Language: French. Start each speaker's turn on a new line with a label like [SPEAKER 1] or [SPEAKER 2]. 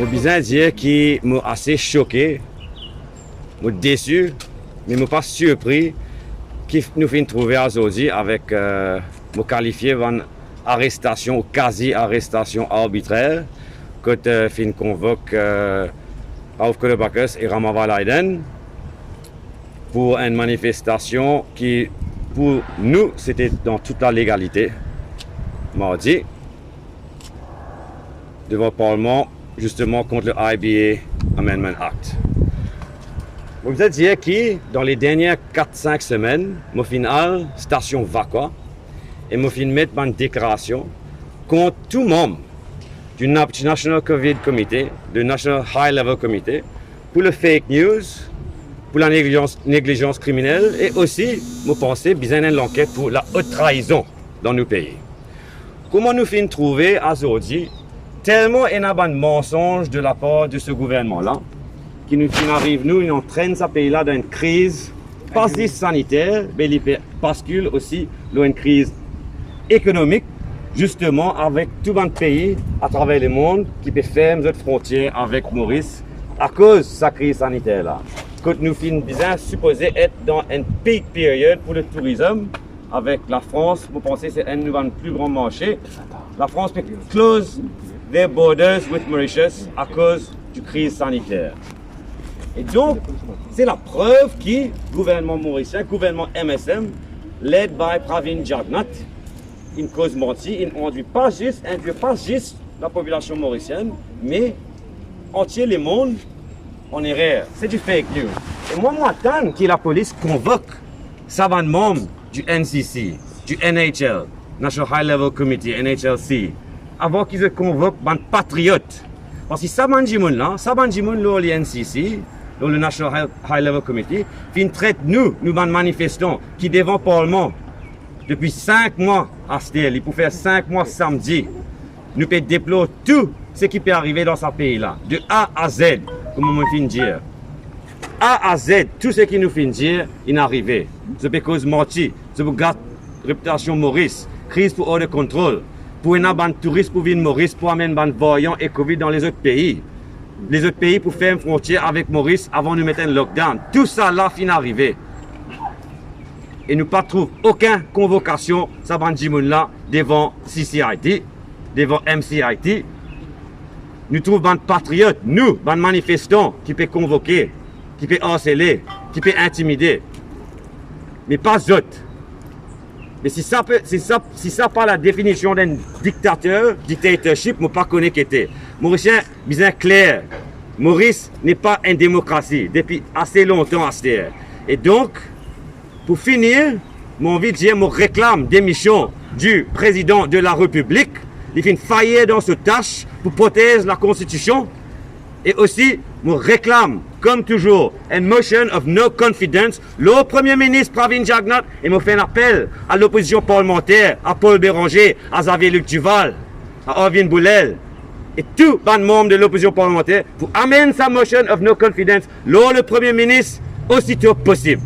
[SPEAKER 1] Je besoin dire qui m'a assez choqué, m'a déçu, mais m'a pas surpris qui nous fait trouver aujourd'hui avec m'a qualifié d'une arrestation ou quasi-arrestation arbitraire quand fin convoque Raouf Koulibaly et Ramava Leiden pour une manifestation qui, pour nous, c'était dans toute la légalité. Mardi, devant le Parlement, justement contre le IBA Amendment Act. Vous êtes dire qui, dans les dernières 4-5 semaines, m'a final station vacua et m'a fin mettre une déclaration contre tout membre du National COVID Committee, du National High Level Committee, pour le fake news, pour la négligence criminelle et aussi, je pense, besoin d'une enquête pour la haute trahison dans nos pays. Comment nous finissons trouver aujourd'hui tellement il y a un mensonge de la part de ce gouvernement-là qui nous arrive, nous entraîne ce pays-là dans une crise, pas juste sanitaire, mais il bascule aussi dans une crise économique, justement avec tout un pays à travers le monde qui peut fermer notre frontière avec Maurice à cause de sa crise sanitaire-là. Quand nous finissons bien supposé être dans une peak période pour le tourisme, avec la France, vous pensez que c'est un nouveau plus grand marché. La France peut close their borders with Mauritius à cause de la crise sanitaire. Et donc, c'est la preuve que le gouvernement mauricien, le gouvernement MSM, led by Pravin Jagnnath, une cause mentie, il n'induit pas juste la population mauricienne, mais entier le monde en erreur. C'est du fake news. Et moi, j'attends que la police convoque savants membres du NCC, du NHL, National High Level Committee, NHLC, avant qu'ils se convoquent des patriotes. Parce que savants gens là, le NCC, le National High Level Committee, qui traitent nous manifestants, qui devant le Parlement, depuis 5 mois à Stel, il peut faire 5 mois samedi, nous pouvons déplorer tout ce qui peut arriver dans ce pays-là, de A à Z, comme on me fait dire. A à Z, tout ce qui nous fait dire, il est arrivé. C'est parce cause menti, c'est pour garder la réputation Maurice, crise pour hors de contrôle, pour une bande touristes pour venir Maurice, pour amener une bande voyant et Covid dans les autres pays. Les autres pays pour faire une frontière avec Maurice avant de mettre un lockdown. Tout ça là, fin arrivé. Et nous ne trouvons aucune convocation, ça bande là, devant CCIT, devant MCIT. Nous trouvons des patriotes, nous, des manifestants, qui peuvent convoquer, qui peut harceler, qui peut intimider. Mais pas autres. Mais si ça pas la définition d'un dictatorship, je ne pas connais qui était. Mauricien, bien clair. Maurice n'est pas une démocratie depuis assez longtemps à cette terre. Et donc, pour finir, mon envie de dire, je réclame démission du président de la République. Il fait faillir dans cette tâche pour protéger la Constitution. Et aussi, je réclame, comme toujours, une motion of no confidence, le Premier ministre Pravin Jagnnath, et me fait un appel à l'opposition parlementaire, à Paul Béranger, à Xavier-Luc Duval, à Arvin Boulel, et tous les membres de l'opposition parlementaire pour amener sa motion of no confidence, le Premier ministre, aussitôt possible.